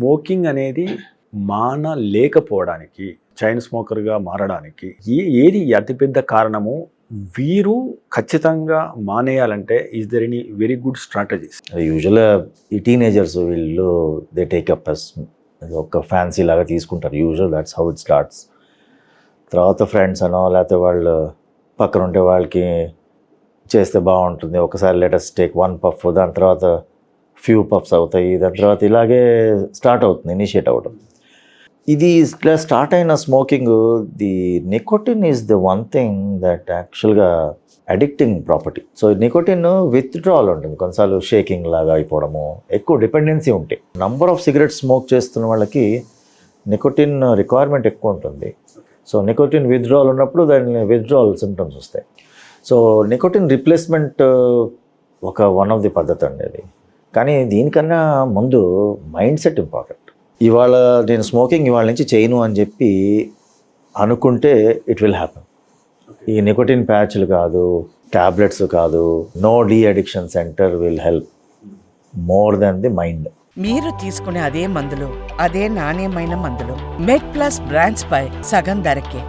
Smoking అనేది మానలేకపోవడానికి, chain స్మోకర్గా మారడానికి ఏది అతిపెద్ద కారణము? వీరు ఖచ్చితంగా మానేయాలంటే is there any very good strategies? యూజువల్గా ఈ టీనేజర్స్ వీళ్ళు దే టేకప్ అస్ ఒక ఫ్యాన్సీ లాగా తీసుకుంటారు. Usual that's how it starts. తర్వాత ఫ్రెండ్స్ అనో లేకపోతే వాళ్ళు పక్కన ఉంటే వాళ్ళకి చేస్తే బాగుంటుంది, ఒకసారి లెటెస్ట్ టేక్ 1 puff, దాని తర్వాత ఫ్యూ పఫ్స్ అవుతాయి, దాని తర్వాత ఇలాగే స్టార్ట్ అవుతుంది, ఇనిషియేట్ అవ్వడం. ఇది ఇట్లా స్టార్ట్ అయిన smoking, the nicotine is the one thing that యాక్చువల్గా addicting property. So nicotine withdrawal ఉంటుంది, కొన్నిసార్లు షేకింగ్ లాగా అయిపోవడము, ఎక్కువ డిపెండెన్సీ ఉంటాయి. నంబర్ ఆఫ్ సిగరెట్స్ స్మోక్ చేస్తున్న వాళ్ళకి నికోటిన్ రిక్వైర్మెంట్ ఎక్కువ ఉంటుంది. సో నికోటిన్ విత్డ్రాల్ ఉన్నప్పుడు దాని విత్డ్రాల్ సిమ్టమ్స్ వస్తాయి. సో నికోటిన్ రిప్లేస్మెంట్ ఒక వన్ ఆఫ్ ది పద్ధతి అండి అది. కానీ దీనికన్నా ముందు మైండ్ సెట్ ఇంపార్టెంట్. ఇవాళ నేను స్మోకింగ్ ఇవాళ నుంచి చేయను అని చెప్పి అనుకుంటే ఇట్ విల్ హ్యాపన్. ఈ నికోటిన్ ప్యాచ్లు కాదు, ట్యాబ్లెట్స్ కాదు, no de-addiction centre will help more than the mind. మీరు తీసుకునే అదే మందులు, అదే నాణ్యమైన మందులు మెడ్ ప్లస్ బ్రాండ్స్ పై సగం ధరకే.